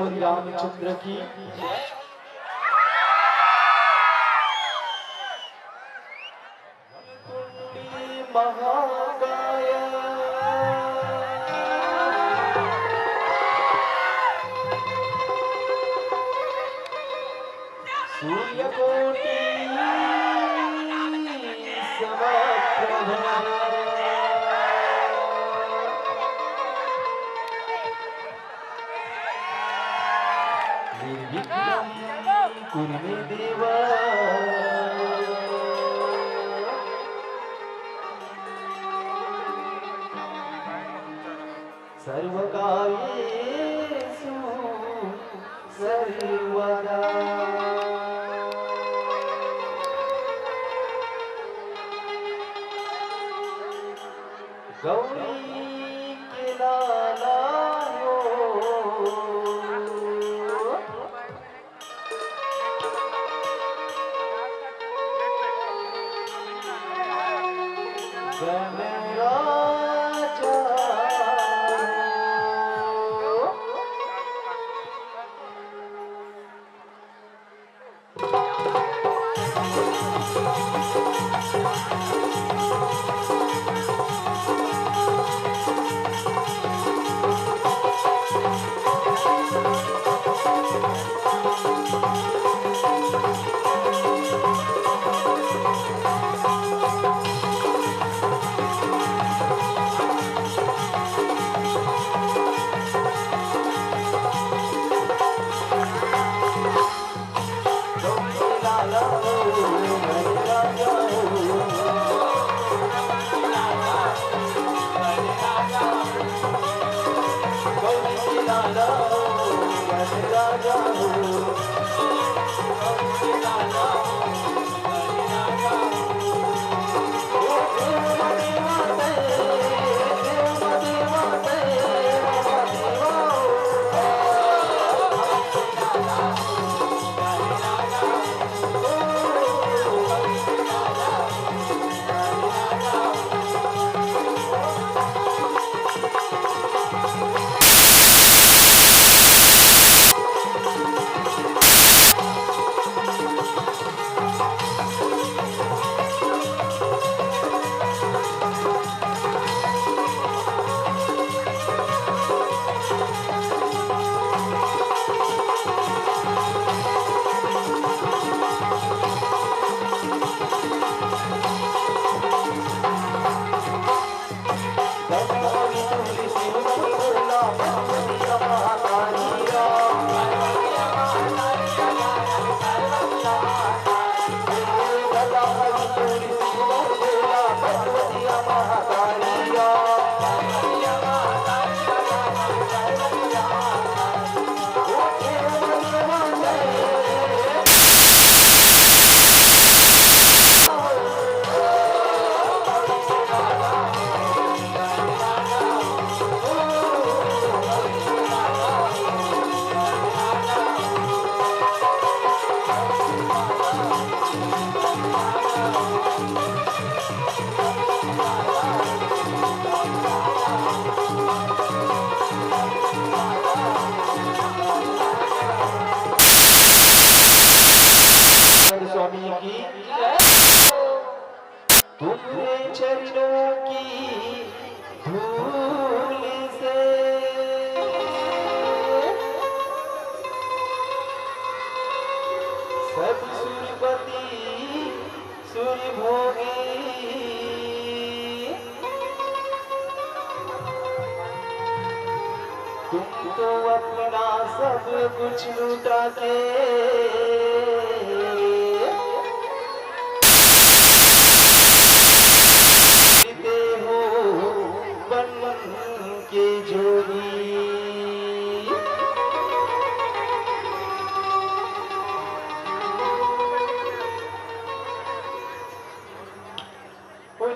सियावरी रामचंद्र की। महाकाय सूर्यकोटि समप्रभा निर्विघ्नं कुरु मे देव सर्वकार्येषु सर्वदा। गौरी के लाला हो गणराजा सब सूर्यपति सूर्य भोगी तुम तो अपना सब कुछ लुटा के जीते हो बन के जोगी।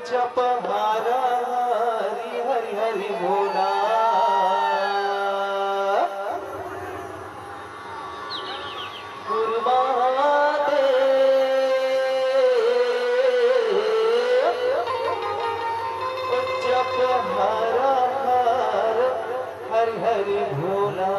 जप हरा हरि हरि हरि भोला जप हरा हर हरि हरि भोला।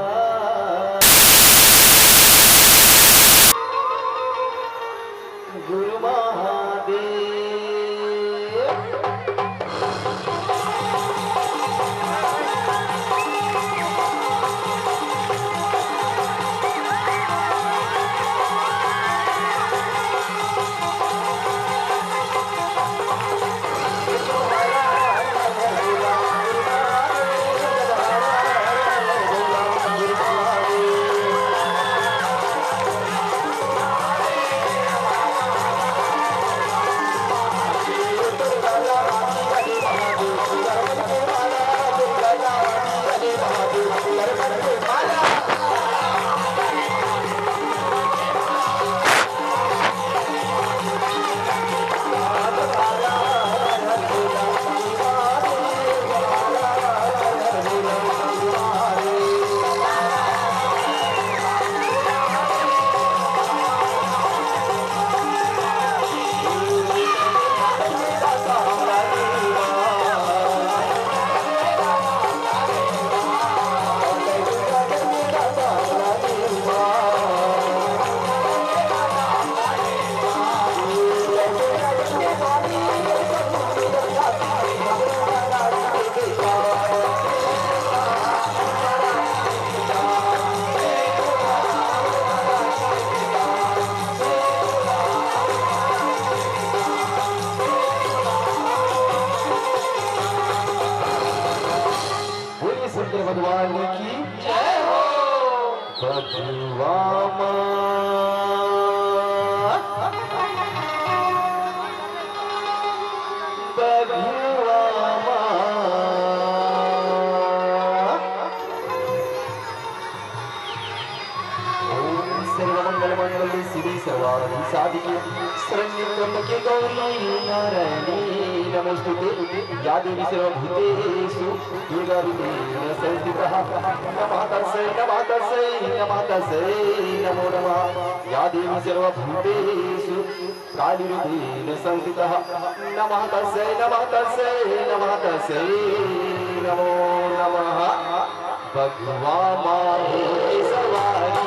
भगवान की जय हो। बधुआ सर्वमंगलमंगले शिवे सर्वार्थ साधिके शरण्ये त्र्यंबके गौरी नारायणी नमोस्तुते या देवी सर्वभूतेषु दुर्गारूपेण संस्थिता नमः तस्यै नमः तस्यै नमः तस्यै नमो नमः या देवी सर्वभूतेषु कालीरूपेण संस्थिता नमः तस्यै नमः तस्यै नमः तस्यै नमो नमः। भगवा माहे सवारी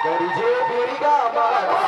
गरीजे बिरिगा मारा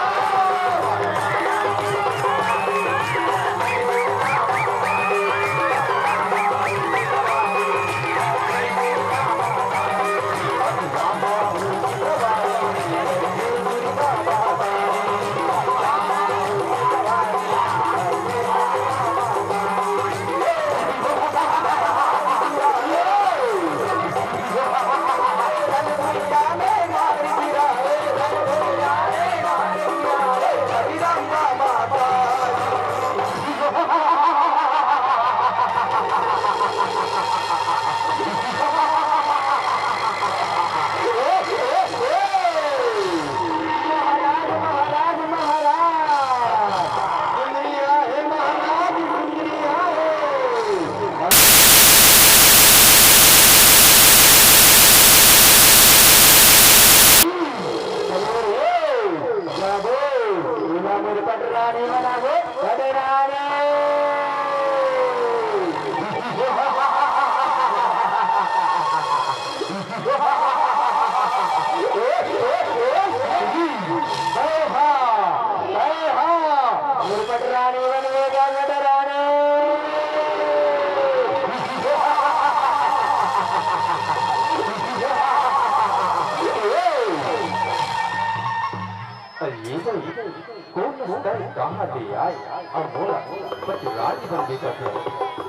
कहाँ दे आए और बोला पतिराज बन बेटा थे।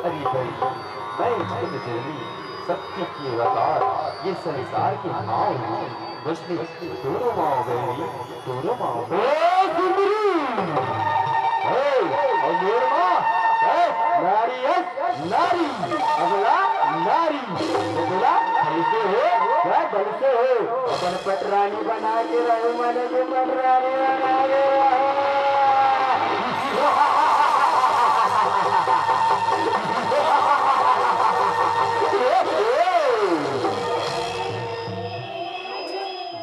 अरे भाई मैं जगत जननी सत्य की अवतार ये संसार की माँ हूँ। बसने दोनों माँ गई दोनों माँ नारी नारी अगला नारी अगला कैसे हो क्या बल से हो अपन पटरानी बना के रहो मैंने जो पटरानी बना के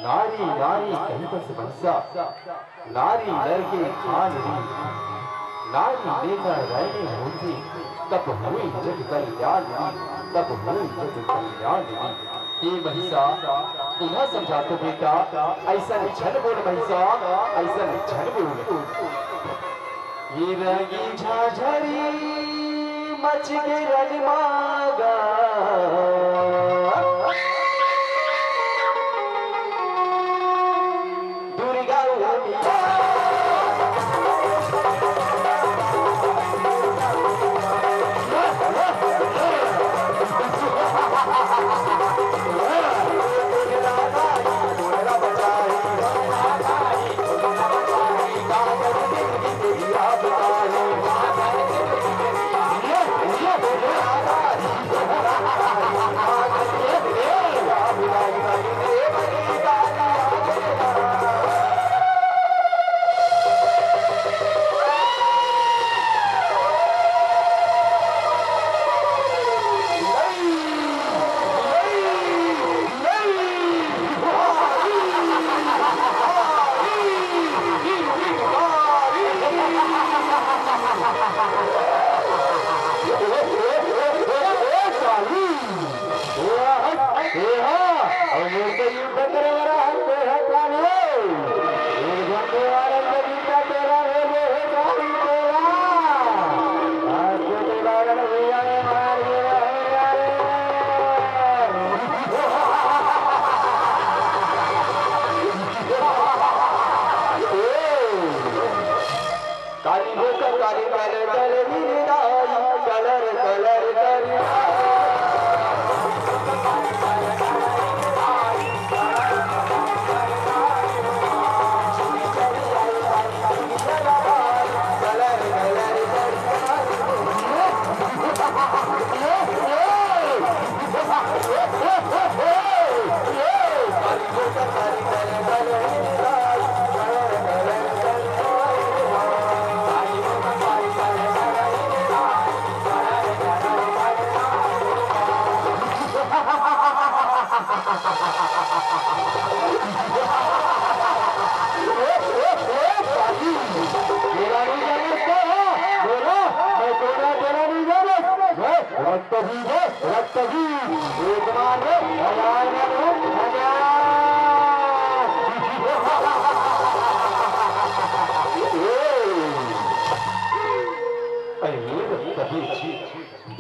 नारी नारी कहीं पर से बंसा नारी लड़के खान नारी देखा रहने होती तब हुई जग कल्याण तब हुई जग कल्याण। ये महिषा तुम्हें समझा तो बेटा ऐसा झन बोल महिषा ऐसा झन बोल। ये रंगी झाझरी मच के रजमागा दुर्गा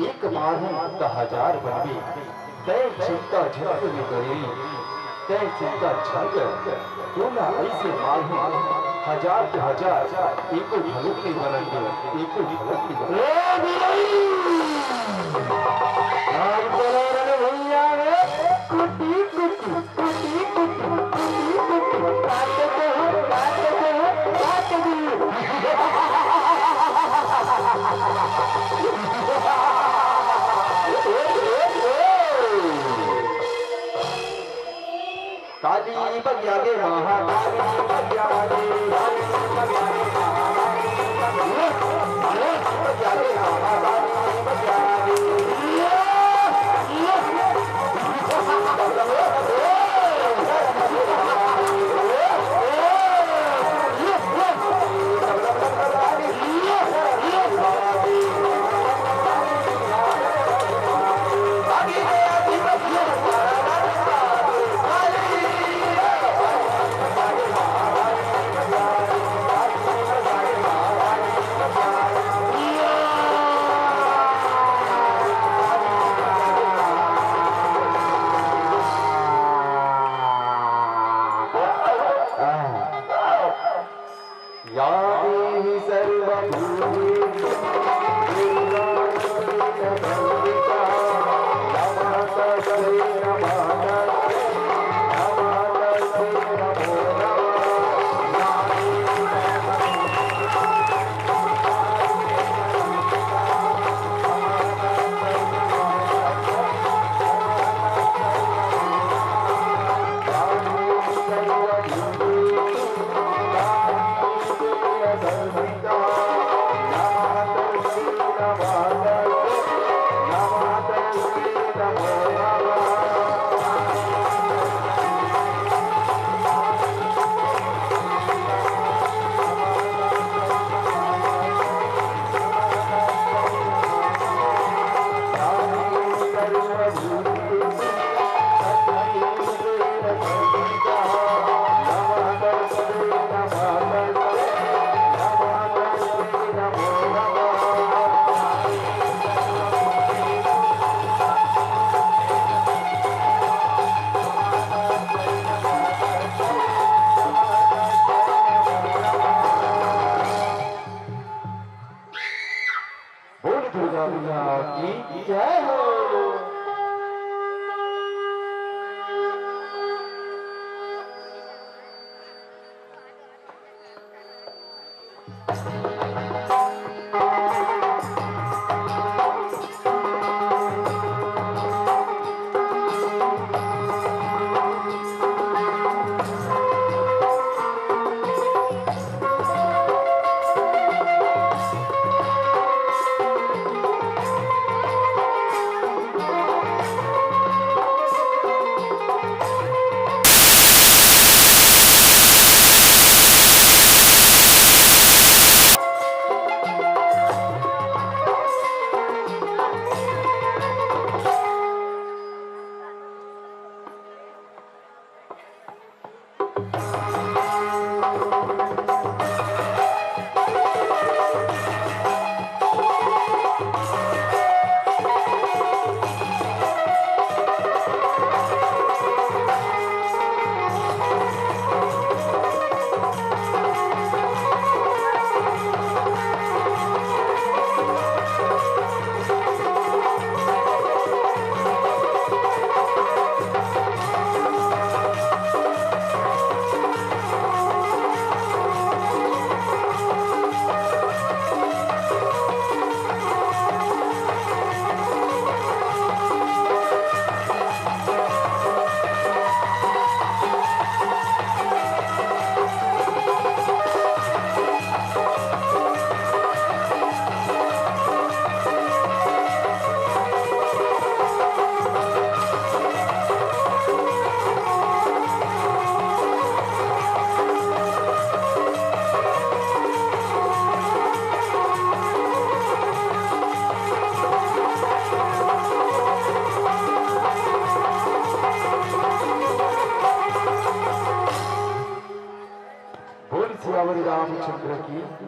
एक बार का हजार बनवी तय चिंता झंग में गई तय चिंता झंग क्यों ना ऐसे मालूम हजार के हजार एको झलक नहीं बनते एको झलक नहीं काली बगिया गे महाकाली बगिया गे काली बगिया गे महाकाली बगिया गे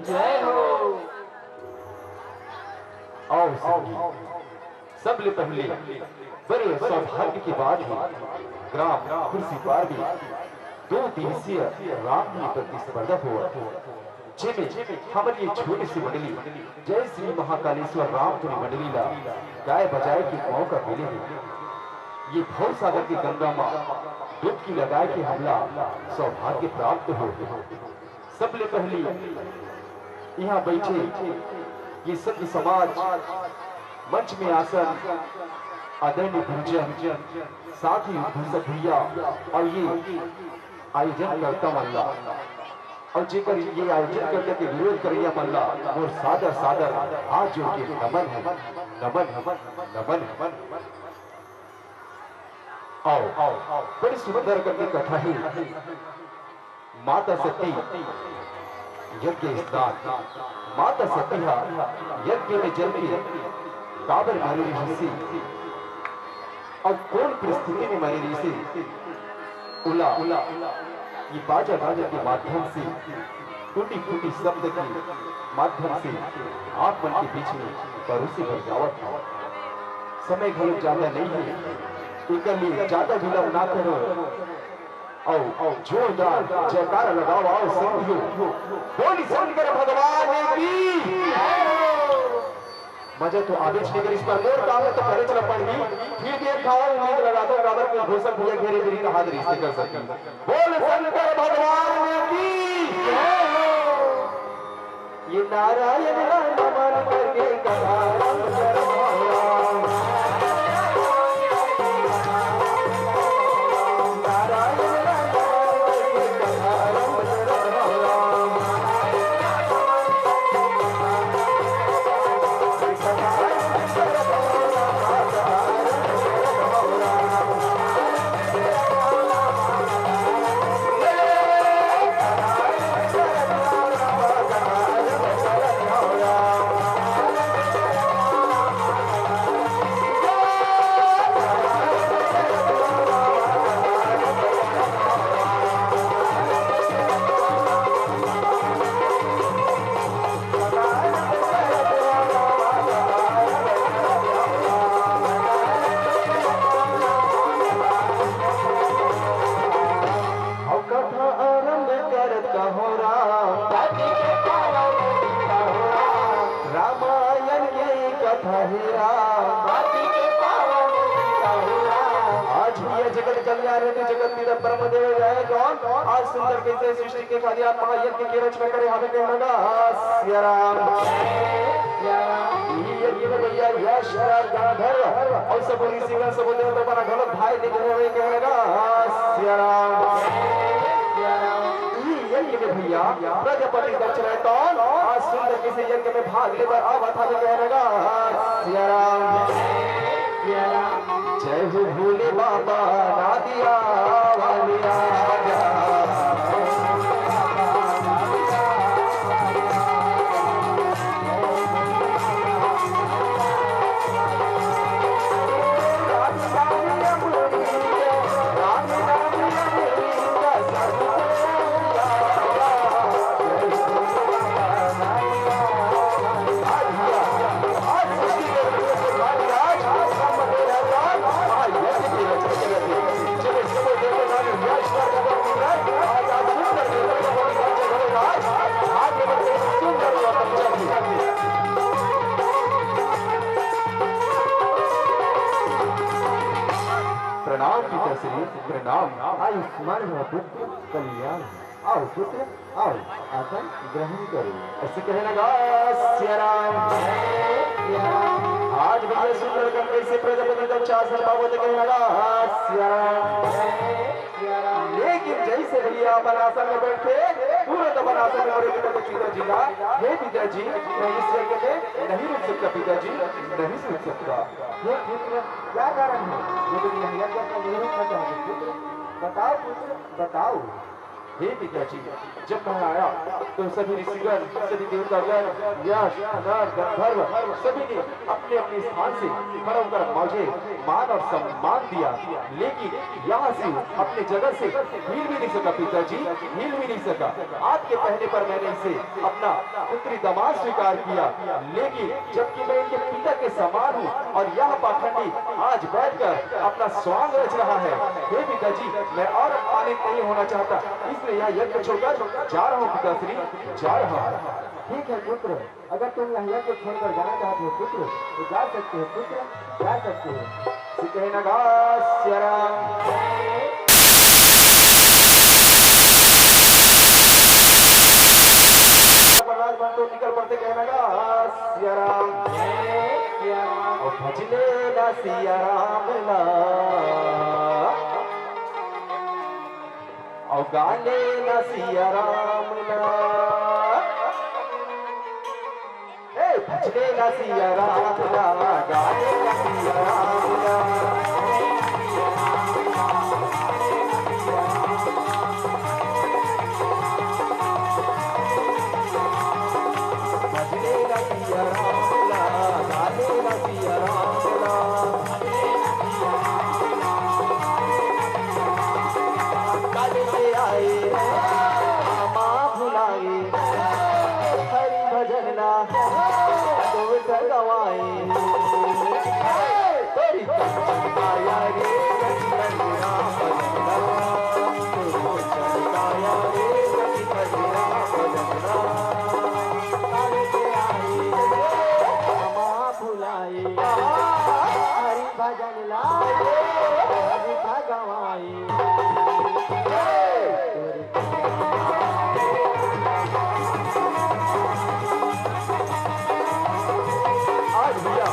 जय हो। आओ सबले पहले बड़े सौभाग्य की बात है, ग्राम कुर्सी पार भी 2 दिवसीय रामलीला प्रतिस्पर्धा हुआ, जिसमें हमारी ये छोटी सी मंडली जय श्री महाकालेश्वर रामधुनी मंडली ला गाय बजाए के मौका मिले है। ये भव सागर की गंगा माँ डुबकी लगाए के हमला सौभाग्य प्राप्त हो। सबले पहले यहाँ बैठे ये सभ्य समाज मंच में आसन आदरणीय गुरुजन साथ ही भूषक भैया और ये आयोजन करता मल्ला और जेकर ये आयोजन करके के विरोध करिया मल्ला और सादर सादर हाथ जोड़ के नमन है, नमन नमन नमन नमन। आओ बड़ी सुंदर करके कथा है। माता सती यज्ञ स्नान, माता सती यज्ञ में जल के काबर मारी ऋषि और कौन परिस्थिति में मारी ऋषि उला ये बाजा गाजा के माध्यम से टूटी फूटी शब्द के माध्यम से आप मन के बीच में परोसी बजावट था। समय घलो ज्यादा नहीं है, इनके लिए ज्यादा विलंब ना करो। आओ जोरदार जयकारा लगाओ। आओ संगियो बोली शंकर भगवान की। मजा तो आगे लेकर इस पर और काम है तो करे चला पड़गी। फिर ये खाओ उम्मीद लगा दो काबर के घोषक भैया घेरे मेरी का हाथ रिश्ते कर सकती। बोल शंकर भगवान की। ये नारायण नमन करके कथा आज सुंदर कैसे सृष्टि के कार्य महायज्ञ की रचना करे हमें कहना लगा सिया राम यज्ञ में भैया यश गाधर और सब ऋषि गण सब देवता बना गलत भाई निकले हुए कहने लगा सिया राम यज्ञ में भैया प्रजापति दक्ष रहता आज सुंदर कैसे यज्ञ में भाग लेकर आवा था कहने लगा सिया राम जय हो भोले बाबा नादिया वालिया प्रणाम आयुष्मान पुत्र कल्याण। आओ पुत्र आओ आसन ग्रहण करो। ऐसे कहने लगा सिया राम आज भैया सुंदर गंगे से प्रजापति दक्ष आसन पावो तो कहने लगा सिया राम। लेकिन जैसे भैया अपन आसन में बैठे तुरंत अपन आसन में और पिताजी का हे पिताजी मैं इस यज्ञ में नहीं रुक सकता, पिताजी नहीं रुक सकता। ये पुत्र क्या कारण है यदि यह यज्ञ का नहीं रुकना चाहते? पुत्र बताओ, पुत्र बताओ। हे पिताजी, जब मैं आया तो सभी ऋषिगण, सभी देवतागण, यश, नर, गंधर्व सभी ने अपने अपने स्थान से खड़ा होकर मुझे मान और सम्मान दिया, लेकिन यहाँ से अपने जगह से हिल भी नहीं सका पिताजी, हिल भी नहीं सका। आपके कहने पर मैंने इसे अपना पुत्री दामाद स्वीकार किया, लेकिन जबकि मैं इनके पिता के समान हूँ और यह पाखंडी आज बैठकर अपना स्वांग रच रहा है। हे पिताजी, मैं और अपमानित नहीं होना चाहता, इसलिए यह यज्ञ छोड़कर जा रहा हूँ पिताश्री, जा रहा हूँ। ठीक है पुत्र, अगर तुम यह यज्ञ छोड़कर जाना चाहते हो पुत्र तो जा सकते हो पुत्र, जा सकते हो। सिकहनगास्य राम प्रहलाद बन तो निकल पड़ते कहनगास्य राम और भजले ना सिया राम ला और गाले ना सिया राम ला, भजले ना सिया राम ला, गाले ना सिया राम ला, भजले ना सिया राम ला, गाले ना सिया राम ला, गाले से आए माँ भुलाए हरि भजन ला गवाए तेरी आया रे राम आया रे भुलाए हरि भजन लाए हरि भगवाए। आज भैया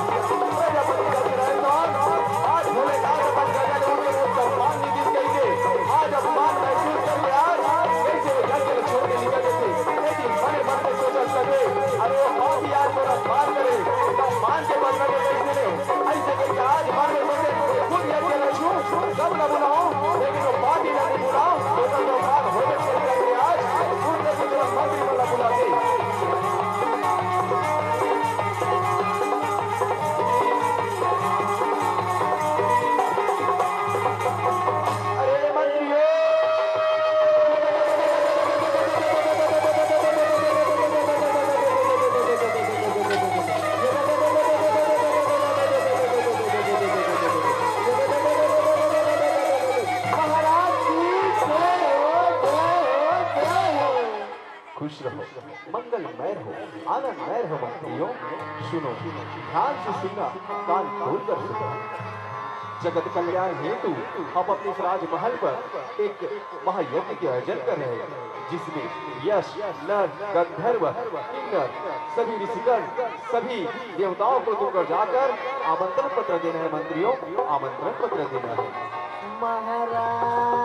आज भोले सम्मान निधि कहिए, आज अपमान महसूस करिए, आज कैसे वो जंगल छोड़ के निकल गए, लेकिन बड़े मन में सोचा सके अरे वो बात ही आज मेरा मान करे, मान के बदले में कैसे ले ऐसे करके आज मन में सोचे खुद यज्ञ न छू सब न बुलाओ, लेकिन वो बात ही नहीं बुलाओ तो बात होने चल जाएगी। आज खुद ने भी मंत्री वाला बुलाते खुश रहो, मंगलमय रहो, आनंदमय रहो मंत्रियों। सुनो, ध्यान से सुनना, कान खोलकर सुनो। जगत कल्याण हेतु हम अपने इस राजमहल पर एक महायज्ञ के आयोजन कर रहे हैं, जिसमें यश, नर, गंधर्व, किन्नर, सभी ऋषिगण, सभी देवताओं को तुमको जाकर आमंत्रण पत्र देना है मंत्रियों, आमंत्रण पत्र देना है। महाराज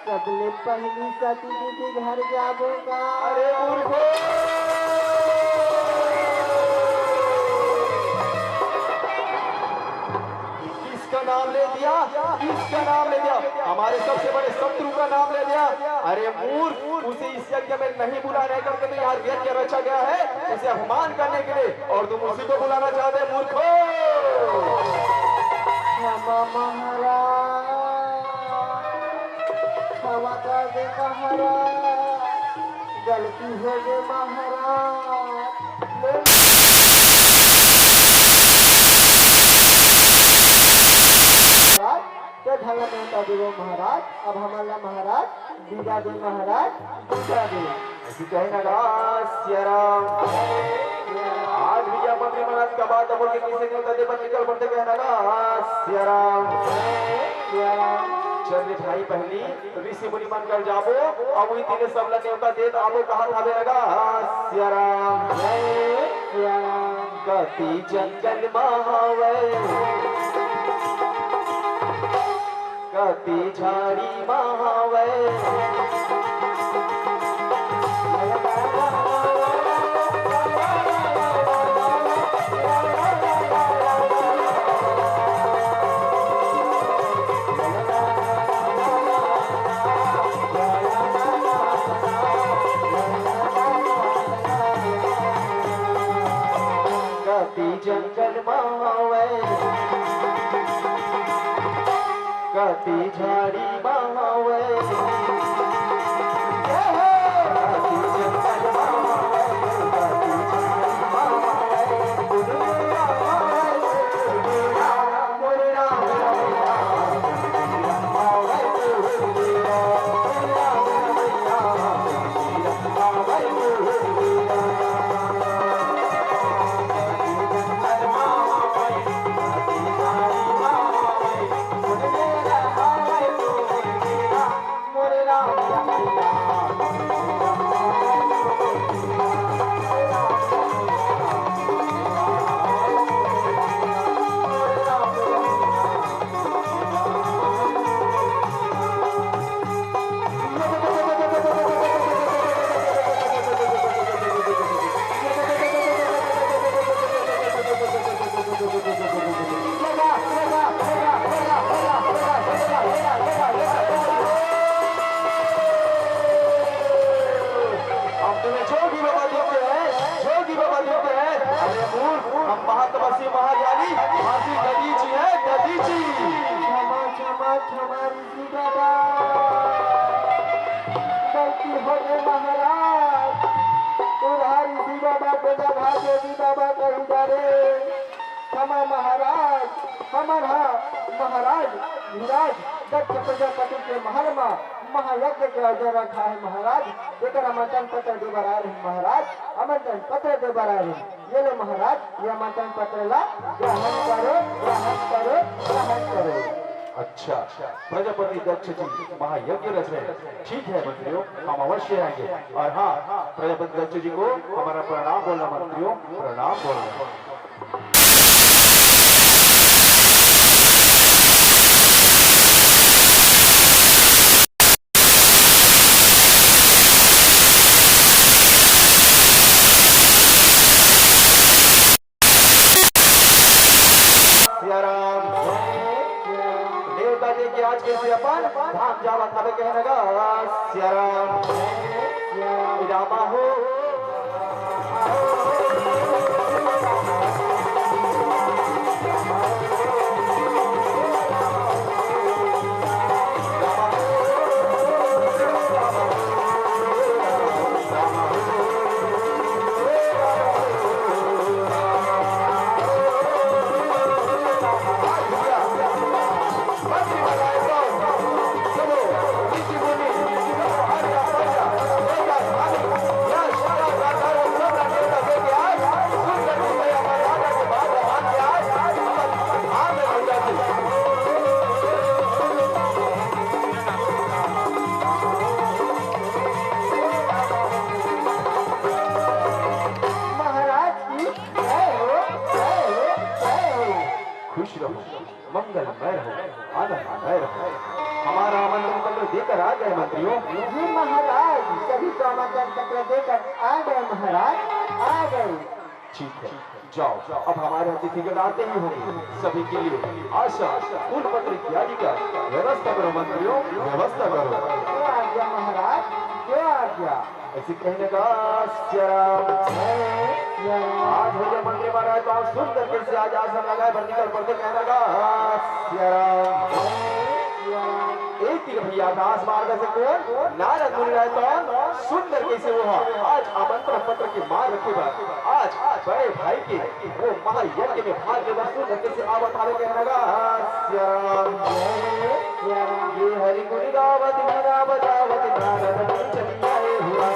सबले पहली सती दीदी घर जाबोगा। अरे मूर्खो, किसका नाम ले दिया, किसका नाम ले दिया, हमारे सबसे बड़े शत्रु का नाम ले दिया। अरे मूर्ख, उसे इस यज्ञ में नहीं बुलाने करके तो यहाँ यज्ञ रचा गया है उसे अपमान करने के लिए, और तुम उसी को बुलाना चाहते हैं मूर्खो। महाराज क्षमा कर दे महाराज, गलती हो गई महाराज। क्या ढंगा मेहता देवो महाराज, अब हमारा महाराज विदा दे महाराज, विदा दे। ऐसी कहनगास्य राम आज भी यह मंत्री महाराज का बात बोल के किसी देवता देव निकल पड़ते कहनगास्य राम। चल भाई पहली ऋषि मुनि मन कर जाबो, अब वही तीन सबला देवता देत आबो कहा थावे लगास्य राम। कति जंगल महावे कति झाड़ी महावे, मावे कति झाड़ी मावे कति जंगल मावे कति झाड़ी मावे बुढ़िया मावे बुढ़िया मावे बुढ़िया महातपस्वी महाज्ञानी हाथी दधी जी है दधी जी क्षमा क्षमा क्षमा ऋषि बाबा गलती हो गई महाराज तुम्हारा ऋषि बाबा को जगह देवी बाबा कही जा रे क्षमा महाराज हमारा महाराज विराज दक्ष प्रजापति के महल में महायज्ञ के अर्जन रखा है महाराज लेकर आमंत्रण पत्र दे बरा रहे महाराज आमंत्रण पत्र दे बरा रहे ये लो महाराज ये आमंत्रण पत्र ला ग्रहण करो ग्रहण करो ग्रहण करो। अच्छा प्रजापति दक्ष जी महायज्ञ रच रहे ठीक है मंत्रियों हम अवश्य आएंगे और हाँ प्रजापति दक्ष जी को हमारा प्रणाम बोलना मंत्रियों प्रणाम बोलना। आज के अपन धाम जावा थावे कहनेगा सियाराम रामा हो मंगलमय रहो आनंदमय रहो। हमारा आमंत्रण पत्र देकर आ गए मंत्रियों। जी महाराज सभी को आमंत्रण पत्र देकर आ गए महाराज आ गए। ठीक है जाओ अब हमारे अतिथिगण आते ही होंगे सभी के लिए आशा फूल पत्र इत्यादि का व्यवस्था करो मंत्रियों व्यवस्था करो। क्या आज्ञा महाराज क्या आज्ञा। ऐसे कहने का आज हो जाए मंत्री महाराज तो आप सुंदर कैसे आज आसन लगाए भर निकल पड़ते कहने का एक ही भैया दास मार्ग से कौन नारद मुनि रहे तो सुंदर कैसे वो आज आमंत्रण पत्र की मार रखी बात आज बड़े भाई के वो महायज्ञ में भाग लेकर सुंदर कैसे आवत आवे कहने का ये हरि गुण गावत मीरा बजावत नारद मुनि चली आए हुआ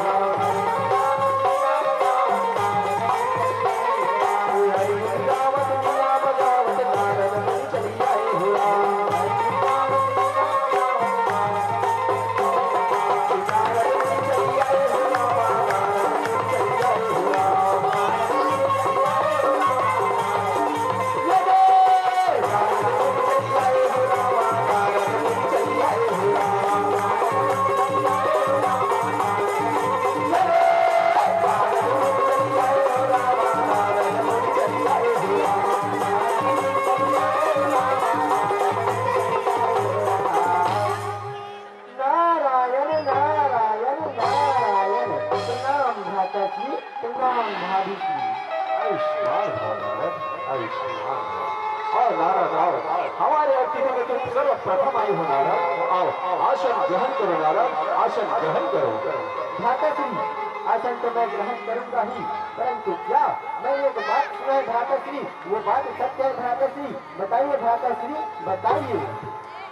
आओ नारद आओ, हमारे अतिथि में तुम सर्वप्रथम आई हो नारद। आओ आसन ग्रहण करो नारद, आसन ग्रहण करो। भ्राताश्री, आसन तो मैं ग्रहण करूंगा ही, परंतु क्या मैं एक बात सुना है भ्राताश्री, वो बात सत्य है भ्राताश्री? बताइए भ्राताश्री, बताइए।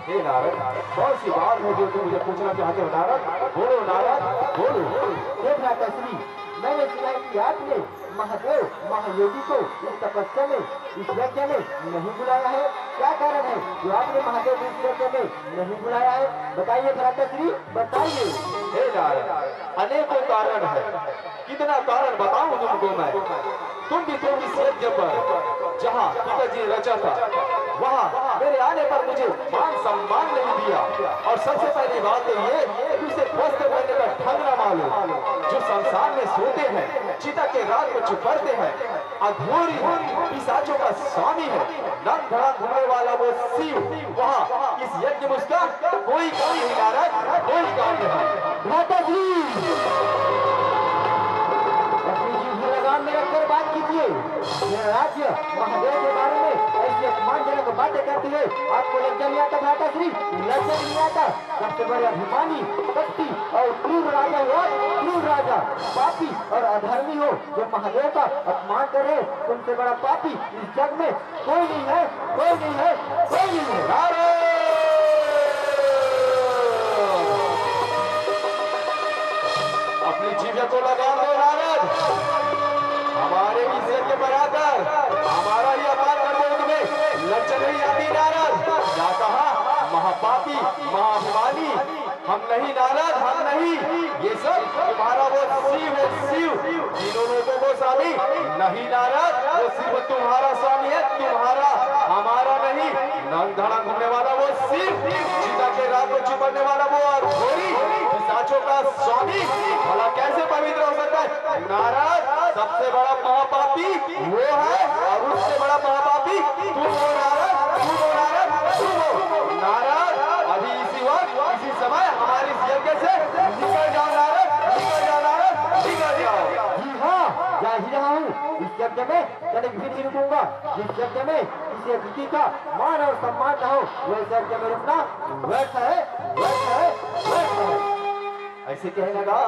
हे नारद, कौन सी बात है जो तुम मुझे पूछना चाहते हो नारद? बोलो नारद, बोलो। हे भ्राताश्री, मैंने सुना है कि आपने महादेव महायोगी को इस तपस्या में, इस यज्ञ में नहीं बुलाया है। क्या कारण है जो आपने महादेव को इस यज्ञ में नहीं बुलाया है? बताइए भ्राताश्री, बताइए। हे नारद, अनेकों कारण है, कितना कारण बताऊं तुमको मैं? तुम भी तो इस यज्ञ पर जहाँ पिताजी रचा था, वहाँ मेरे आने पर मुझे मान सम्मान नहीं दिया। और सबसे पहली बात तो ये, तुझसे वस्त्र पहनने का ढंग न मालूम। जो संसार में सोते हैं, चिता के रात में छुपरते हैं, अघोरी पिशाचों का स्वामी है, नंग धड़ा घूमने वाला वो शिव, वहाँ इस यज्ञ में उसका कोई काम नहीं नारद, कोई काम नहीं। भ्राताश्री, अपनी जीभ लगाम में रखकर बात कीजिए। यह राज्य महादेव के बारे में ऐसी अपमानजनक बातें करती है, आपको लज्जा नहीं आता भ्राताश्री? लज्जा नहीं आता? सबसे बड़े अभिमानी, कपटी और क्रूर राजा हो, क्रूर राजा, पापी और अधर्मी हो, जो महादेव का अपमान करे। तुमसे बड़ा पापी इस जग में कोई नहीं है, कोई नहीं है, कोई नहीं है। अपनी जीभ को लगाम दो नारद, हमारे इस यज्ञ पर आकर हमारा ही अपमान कर दो। तुम्हें लज्जा नहीं आती नारद? क्या कहा? महापापी, महाअभिमानी, हम नहीं नारद, हम नहीं। ये सब तुम्हारा वो शिव है, शिव तीनों लोगों को स्वामी नहीं नारद, वो शिव तुम्हारा स्वामी है, तुम्हारा, हमारा नहीं। नंग धड़ा घूमने वाला वो शिव, चिता के रात को चिपकने वाला वो अघोरी पिशाचों का स्वामी भला कैसे पवित्र हो सकता है? नारद, सबसे बड़ा महापापी वो है, और उससे बड़ा महापापी तुम हो नारद, तुम हो नारद, तुम हो नारद। अभी इसी वक्त, इसी समय हमारी इस यज्ञ से निकल जाओ नारद, निकल जाओ नारद, निकल जाओ। जी हाँ, जा ही रहा हूँ। इस यज्ञ में तनिक भी नहीं रुकूंगा। जिस यज्ञ में किसी अतिथि का मान और सम्मान न हो, वह यज्ञ में रुकना व्यर्थ है, व्यर्थ है, व्यर्थ है। ऐसे कहने लगा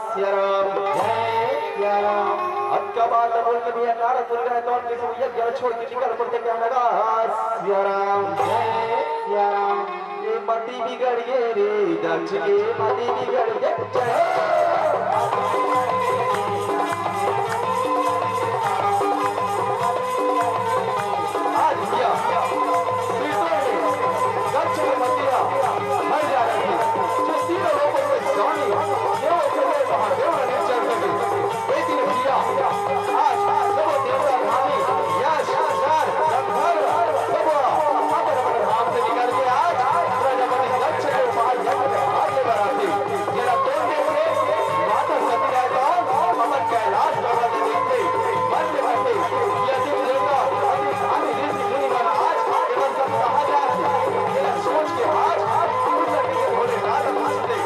सिया राम, जय सिया राम। अब क्या बात है बोल के भी नारद बोल रहे तो किसी यज्ञ छोड़ के निकल पड़ते। कहने लगा सिया राम, जय सिया राम। ये मति बिगड़ गए रे दक्ष के, मति बिगड़ गए। आज किया दक्ष में मतिया मर जा रही है, जो तीनों लोगों को स्वामी देवों के महादेव ने चल सके। एक दिन भैया आज सब देवता धामी यश शार गंधर्व सब अपने अपने धाम से निकल के आज प्रजापति दक्ष के पास यज्ञ में भाग ले बराती। जरा तोड़ने से माता सती रहता अमर कैलाश बाबा ने देखते मरते मरते ये अधिक देवता अधिक धामी ऋषि मुनि बना आज केवल सब शाहजहां थे। जरा सोच के आज उस सके भोलेनाथ हंसते।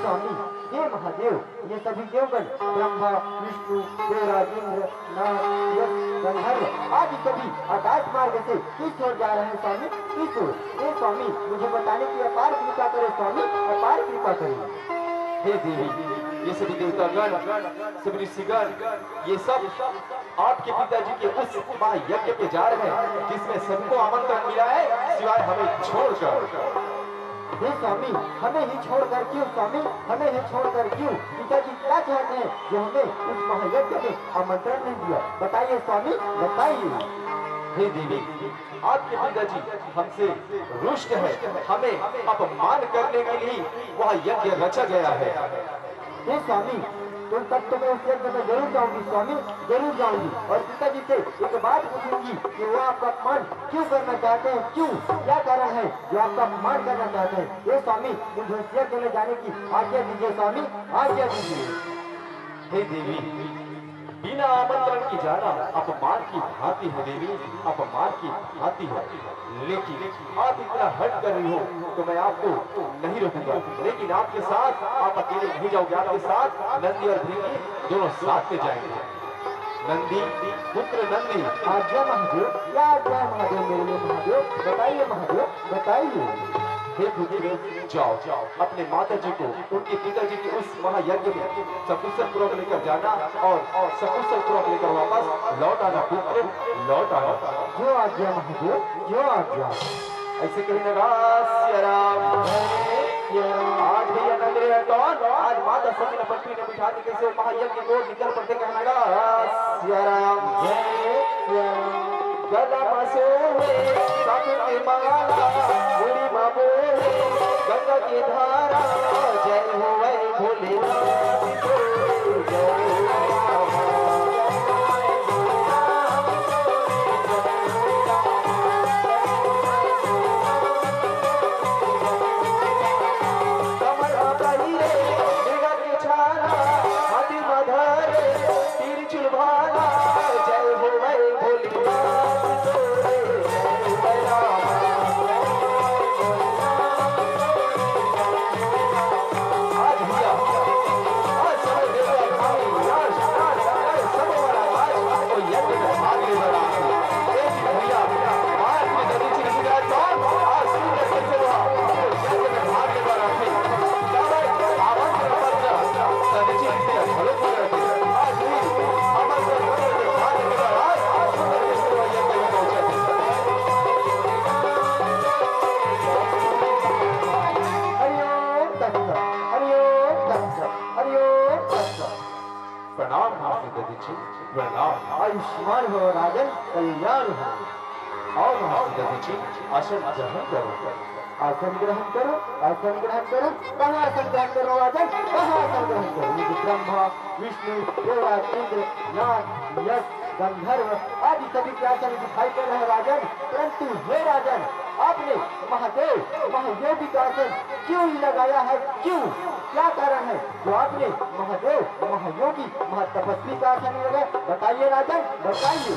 स्वामी, हे महादेव, ये सभी देवगण ब्रह्मा विष्णु देवराज इंद्र नाग यक्ष गंधर्व आदि सभी आकाश मार्ग से किस ओर जा रहे हैं स्वामी? किस ओर? हे स्वामी, मुझे बताने की अपार कृपा करे स्वामी, अपार कृपा करे। हे देवी, ये सभी देवतागण, सभी ऋषिगण, ये सब आपके पिताजी के उस महायज्ञ पे जा रहे हैं जिसमें सबको आमंत्रण मिला है सिवाय हमें छोड़कर। हे स्वामी, हमें ही छोड़कर क्यों स्वामी? हमें ही छोड़कर क्यों? पिताजी क्या चाहते हैं जो हमें उस महायज्ञ में आमंत्रण नहीं दिया? बताइए स्वामी, बताइए। हे देवी, आपके पिताजी हमसे रुष्ट है, हमें अपमान करने के लिए वह यज्ञ रचा गया है। हे स्वामी, तुम तब तो मैं उस यज्ञ में जरूर जाऊंगी स्वामी, जरूर जाऊंगी। और पिताजी से एक बात पूछूंगी कि वो आपका अपमान क्यों करना चाहते हैं? क्यों, क्या कारण है जो आपका अपमान करना चाहते हैं? ये स्वामी, मुझे उस यज्ञ में जाने की आज्ञा दीजिए स्वामी, आज्ञा दीजिए। हे देवी, बिना आमंत्रण की जाना अपमान की भांति है देवी, अपमान की भांति है। लेकिन आप इतना हट कर रही हो तो मैं आपको नहीं रोकूंगा, लेकिन आपके साथ आप अकेले नहीं जाओगे, आपके साथ नंदी और भृंगी दोनों साथ में जाएंगे। नंदी पुत्र नंदी। आज्ञा महादेव, क्या आज्ञा है महादेव मेरे लिए? महादेव बताइए, महादेव बताइए। हे पुत्र, जाओ जाओ अपने माता जी को उनके पिताजी के उस महायज्ञ में सकुशल पूर्वक लेकर जाना और सकुशल पूर्वक लेकर वापस लौट आना। पुत्र लौट आना। जो आज्ञा महादेव, जो आज्ञा। ऐसे कहीं लगा आज भैया नंदरे है कौन? आज माता सती ने पटरी ने बिठा दी, कैसे महायज्ञ को निकल पड़ते कहने लगा सियाराम गला सोहे सामने माला बुढ़ी बाबू गंगा की धारा जय हो वै भोलेनाथ जय आयुष्मान हो राजन, कल्याण हो। और आसन ग्रहण करो, आसन ग्रहण करो, आसन ग्रहण करो। कहाँ आसन ग्रहण करो राजन? कहाँ आसन ग्रहण करो? मुझे ब्रह्मा विष्णु देवा इंद्र नाग यश गंधर्व आदि सभी के आसन दिखाई पड़ रहे राजन, परंतु हे राजन आपने महादेव महायोगी का आसन क्यों ही लगाया है? क्यों? क्या कारण है जो आपने महादेव महायोगी महातपस्वी का आसन लगाया? बताइए राजन, बताइए।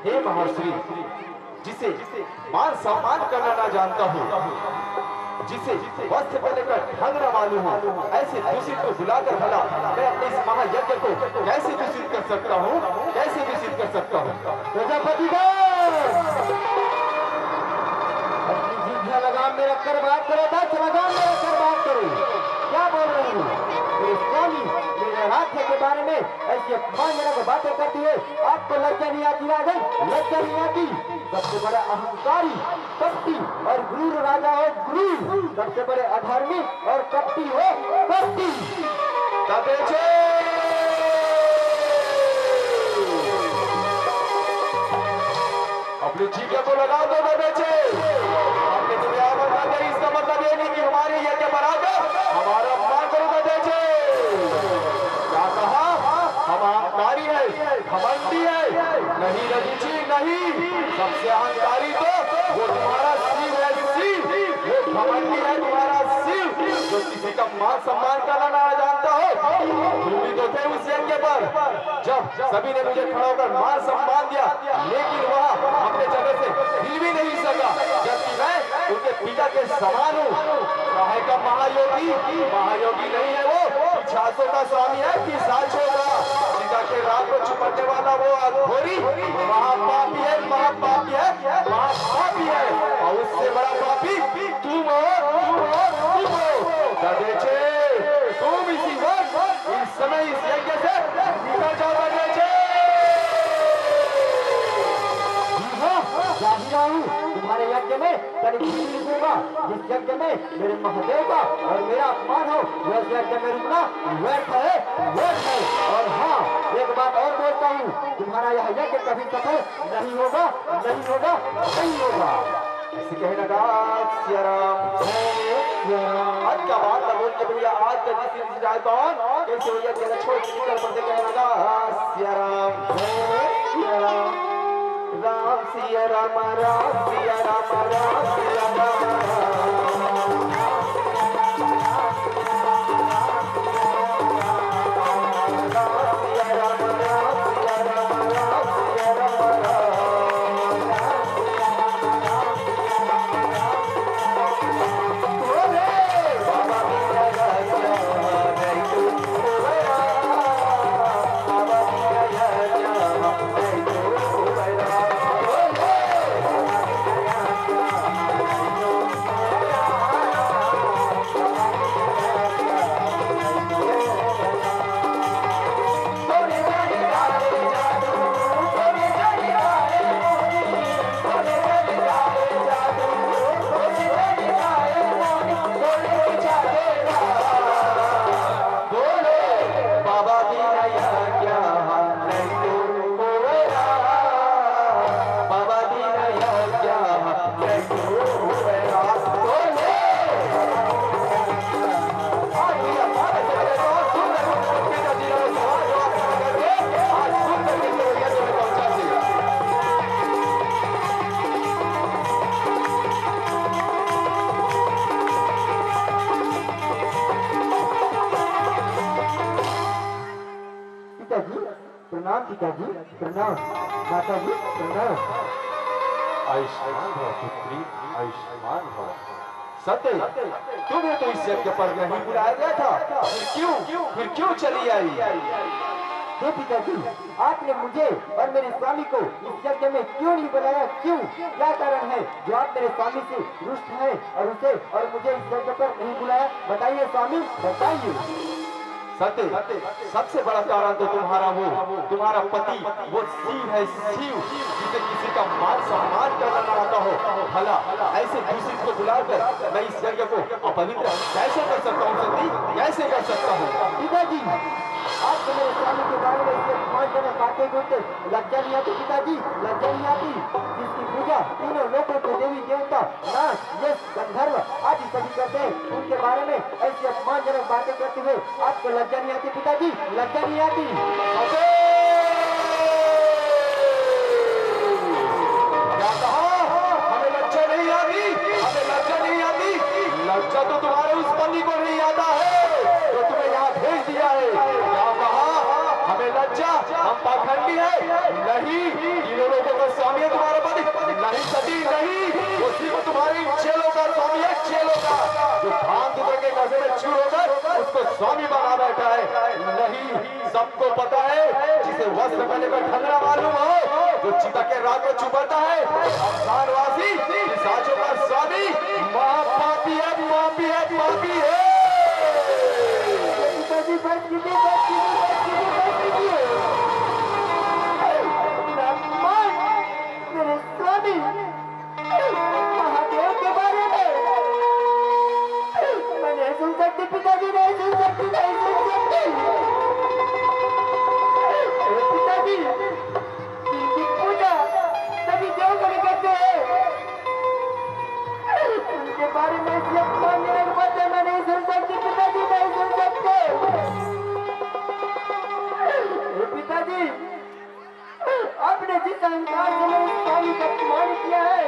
हे महर्षि, जिसे मान सम्मान करना ना जानता हूँ, जिसे वस्त्र पहनने का ढंग न मालूम हो, ऐसे दूषित को बुलाकर भला मैं अपने इस महायज्ञ को कैसे दूषित कर सकता हूँ? कैसे दूषित कर सकता हूँ? प्रजापति अपनी जिह्वा लगाम में रखकर बात करो, दस लगाम में रखकर बात करो। क्या बोल रहे हो? मेरे स्वामी मेरे राज्य के बारे में ऐसी अपमानजनक बातें करती है, आपको लज्जा नहीं आती राजन? लज्जा नहीं आती? सबसे बड़ा अहंकारी कपटी और क्रूर राजा हो क्रूर, सबसे बड़े अधर्मी और कपटी हो कपटी। अपनी चीखें को लगा दो बेचे, आपने तुम्हें आवाज दी, इसका मतलब ये नहीं कि हमारे यज्ञ पर आकर हमारा अपमान करो बेचे। क्या कहा? हम अहंकारी है, घमंडी है? नहीं रघुजी नहीं, सबसे अहंकारी तो वो तुम्हारा शिव है, शिव वो घमंडी है तुम्हारा शिव, जो किसी का मान सम्मान करना ना जानता हो। तुम भी तो थे उस यज्ञ पर जब सभी ने मुझे खड़ा होकर मान सम्मान दिया, लेकिन वह अपने जगह से हिल भी नहीं सका, जबकि मैं उनके पिता के समान हूँ। काहे का महायोगी? महायोगी नहीं है वो, छासों का स्वामी है कि साचों का। सीता के रात को छुपने वाला वो अघोरी महापापी है, महापापी है, महापापी है, और उससे बड़ा पापी तुम हो, तुम हो, तुम हो। गधेचे, तुम इसी वक्त इस समय इस यज्ञ से निकल जाओ गधेचे। जाहिरा हूँ तुम्हारे यज्ञ में कभी नहीं रुकूंगा। जिस यज्ञ में मेरे महादेव का और मेरा अपमान हो, वह यज्ञ में रुकना व्यर्थ है, व्यर्थ है। और हाँ, एक बात और बोलता हूँ, तुम्हारा यह यज्ञ कभी सफल नहीं होगा, नहीं होगा, नहीं होगा। ऐसे कहने लगा आज का बात ना बोल के भैया, आज का जिस जाए कौन कैसे भैया तेरा छोड़ के निकल पड़ते कहने लगा सिया राम राम सिया राम राम सिया राम राम सिया राम पिताजी प्रणाम, पिताजी प्रणाम, माताजी प्रणाम। आयुष्मान भव पुत्री, आयुष्मान भव। सत्य, तुम्हें तो इस यज्ञ पर नहीं बुलाया गया था, फिर क्यों चली आई? हे पिताजी, आपने मुझे और मेरे स्वामी को इस यज्ञ में क्यों नहीं बुलाया? क्यों? क्या कारण है जो आप मेरे स्वामी से रुष्ट हैं और उसे और मुझे इस यज्ञ पर नहीं बुलाया? बताइए स्वामी, बताइए। सत्य, सबसे बड़ा कारण तो तुम्हारा पति वो शिव है, शिव जिसे किसी का मान सम्मान करना ना आता हो। भला ऐसे दूसरे को बुलाकर मैं इस यज्ञ को अपवित्र कैसे कर सकता हूँ? सती, कैसे कर सकता हूँ? पिताजी, आपको मेरे स्वामी के बारे में इसे अपमानजनक बातें बोलते लज्जा नहीं आती? पिताजी, लज्जा नहीं आती? जिसकी पूजा तीनों लोगों के देवी देवता नाग, यश, गंधर्व आदि सभी करते हैं, उनके बारे में ऐसी अपमानजनक बातें करते हुए आपको लज्जा नहीं आती? पिताजी, लज्जा नहीं आती? क्या कहा? हमें लज्जा नहीं आती? हमें लज्जा नहीं आती? लज्जा तो तुम्हारे उस बंदी को नहीं आता है जो तुम्हें यहाँ भेज दिया है। क्या कहा? हमें लज्जा? हम पाखंडी है? नहीं, तीनों लोगों का स्वामी है तुम्हारा पति। नहीं सती, नहीं, वो सिर्फ तुम्हारी चेलों का स्वामी है, चेलों का, जो भांग के नशे में चूर होकर उसको स्वामी बना बैठा है। नहीं, सबको पता है, जिसे वस्त्र पहने पर ढंगना मालूम हो, जो चिता के राग में चुपड़ता है, अफसानवासी पिशाचों का स्वामी महापापी है, पापी है, पापी है। पिताजी, बच कीजिए, बच कीजिए, बच कीजिए, बच कीजिए। मेरे स्वामी महादेव के बारे में मैं नहीं सुन सकती। पिताजी, नहीं सुन सकती, नहीं सुन सकती। पिताजी, जिनकी पूजा सभी देवगण करते हैं, उनके बारे में ऐसी अपमानजनक बातें मैं नहीं सुन सकती। पिताजी, नहीं सुन सकते। पिताजी, आपने जिस अहंकार से मेरे स्वामी का अपमान किया है,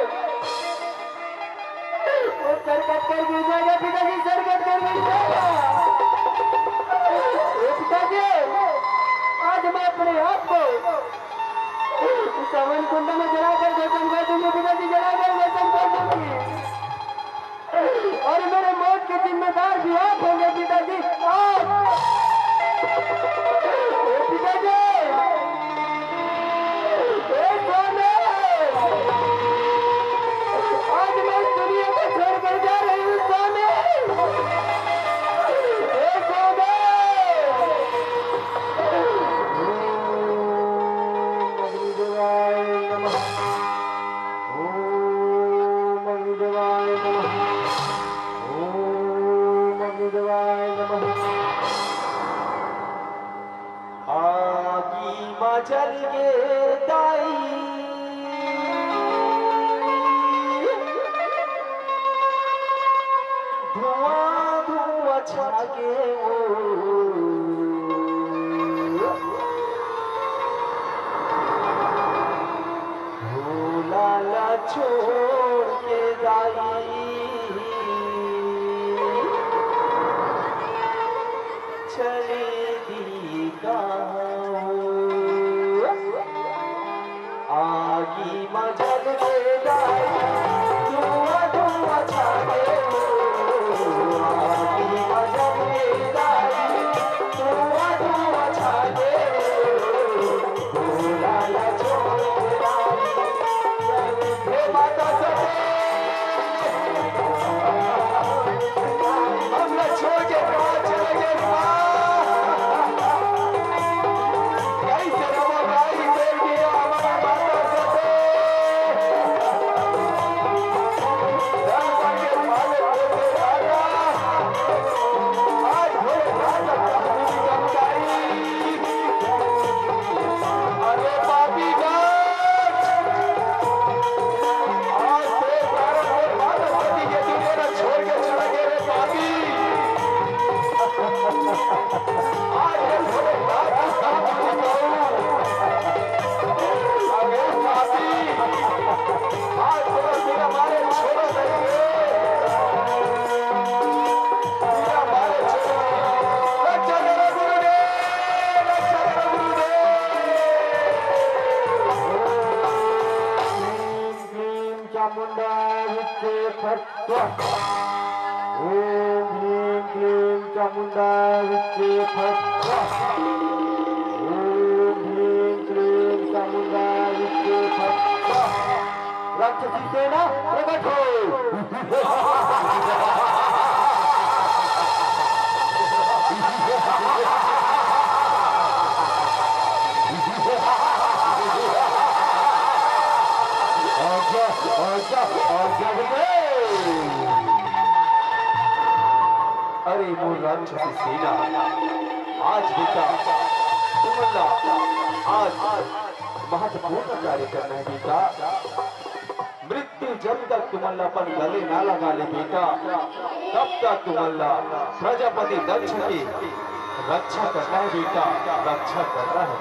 वो सरकट कर गिर जाएगा। पिताजी, सरकट कर गिर जाएगा। पिताजी, आज मैं अपने आप को इस हवन कुंड में जलाकर दर्शन कर दूंगी। पिताजी, जलाकर दर्शन कर दूंगी और मेरे मौत के जिम्मेदार भी आप होंगे। पिताजी, आप। पिताजी, आज मैं इस दुनिया को छोड़कर जा रही हूँ स्वामी। अग्निदेवाय नमः, ओम अग्निदेवाय नमः, ओम अग्निदेवाय नमः। आगी मचल गे दाई, धुआं धुआं छागे ओ लाला छोड़ के दाई, चले दी कहाँ आगी मचल के दाई, धुआं धुआं छागे आगी मचल के दाई, धुआं धुआं छागे लाला छोड़ के दाई। हे माता सती, हम न छोड़ के कहाँ चले गए? कैसे रमाबाई दे दिया हमारा माता सती, धन करके माले विद्ये फट ओम ह्रीं क्लीं चामुंडा विद्ये फट ओम ह्रीं क्लीं चामुंडा विद्ये फट राक्षसी सेना प्रकट हो अरे वो राक्षसी सेना आज बेटा तुमला आज महत्वपूर्ण कार्य करना है बेटा। मृत्यु जब तक तुमला पर गले ना लगा ले बेटा तब तक तुमला प्रजापति दक्ष की रक्षा करना है बेटा, रक्षा करना है।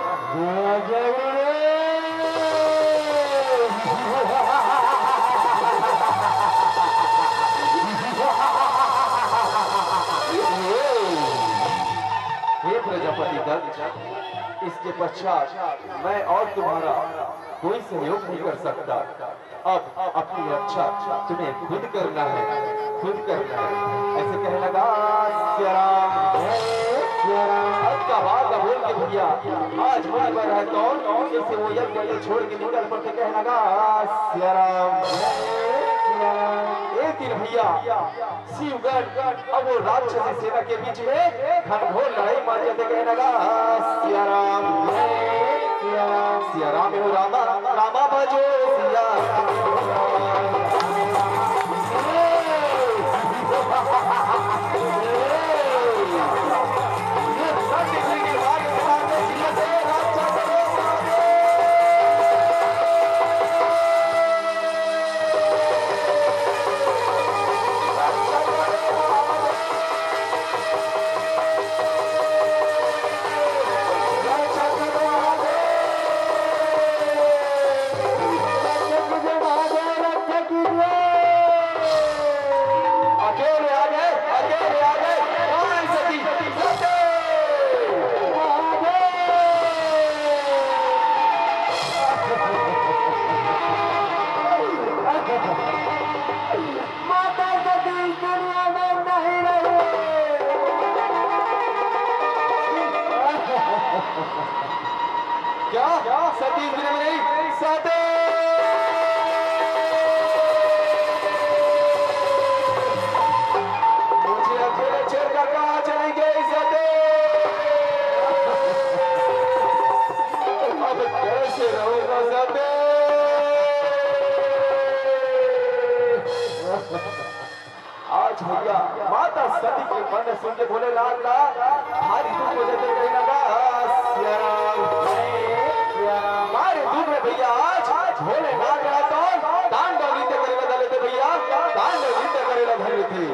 हे प्रजापति दक्ष, इसके पश्चात मैं और तुम्हारा कोई सहयोग नहीं कर सकता। अब अपनी रक्षा तुम्हें खुद करना है, खुद करना है। ऐसे कहने लगा सिया राम, सिया राम। अब का बात बोल के भैया आज मुझ पर है कौन, इसे वो यज्ञ छोड़ के निकल पड़ते। कहने लगा सिया राम, सिया राम। एक दिन भैया शिवगढ़ अब वो राक्षसी सेना के बीच में घनघोर लड़ाई मार जाते। कहने लगा सिया राम, सिया राम, सिया राम हो रामा, रामा भजो सिया क्या सती नहीं सती मुझे अकेले छोड़कर कहाँ चली गई सती? अब कैसे रहूंगा सती? आज भैया माता सती के मन सुन के बोले लाल हमारी दुख को देते कहीं लगा सिया राम, हमारे दुख में भैया आज भोले नाथ तो तांडव नृत्य करे बदले थे भैया, तांडव नृत्य करे बदले थे।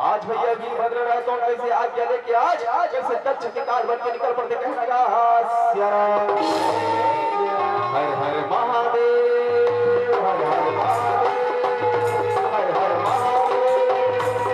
आज भैया वीरभद्र रहता हूँ कैसे आज्ञा लेके आज कैसे दक्ष के काल बन के निकल पड़ते। कहने लगा सिया राम, हर हर महादेव, हर हर महादेव, हर हर महादेव, हर हर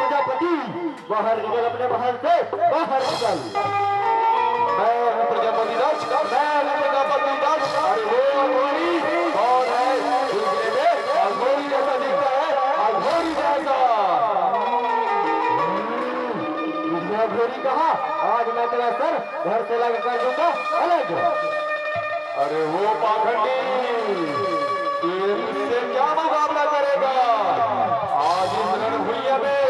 प्रजापति बाहर निकल, अपने महल से बाहर निकल। मैं हूँ प्रजापति राज, मैं हूँ प्रजापति राज। अरे वो अघोरी कौन है? देखने में अघोरी जैसा दिखता है, अघोरी जैसा। अघोरी कहा? आज मैं तेरा सर घर से लगा कर दूंगा अलग। अरे वो पाखंडी, ये मुझसे क्या मुकाबला करेगा? आज इस रणभूमि में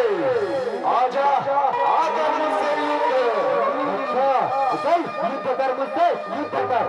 आजा, आजा मुझसे युद्ध। अच्छा चल युद्ध कर मुझसे, युद्ध कर।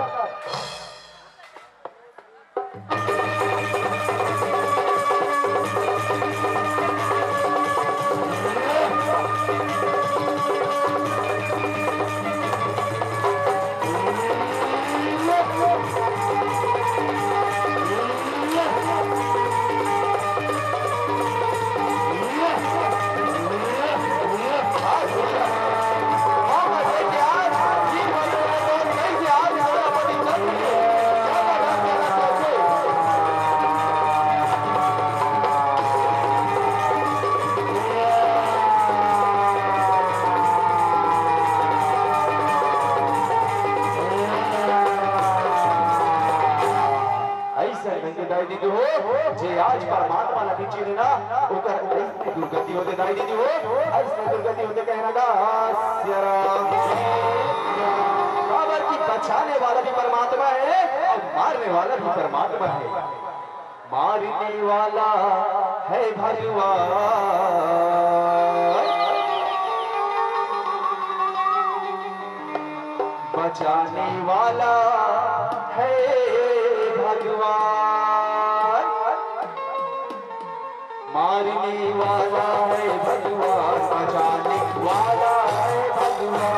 जे आज परमात्मा लगी चीने ना उकर ऐसी दुर्गति होते दाई दीदी हो, ऐसी दुर्गति होते कहना का खबर की बचाने वाला भी परमात्मा है और मारने वाला भी परमात्मा है। मारने वाला है भगवान, बचाने वाला है भगवान, मारने वाला है भगवान, बचाने वाला है भगवान।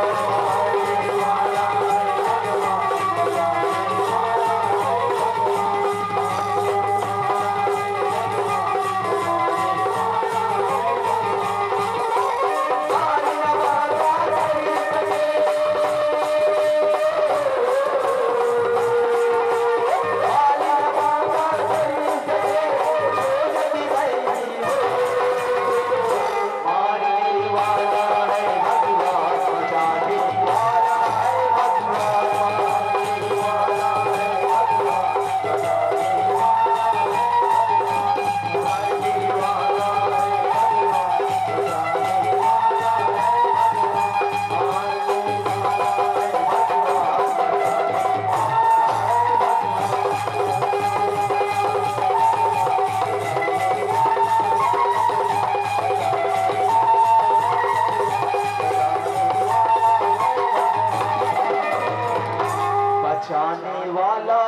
बचाने वाला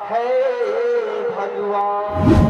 है भगवान।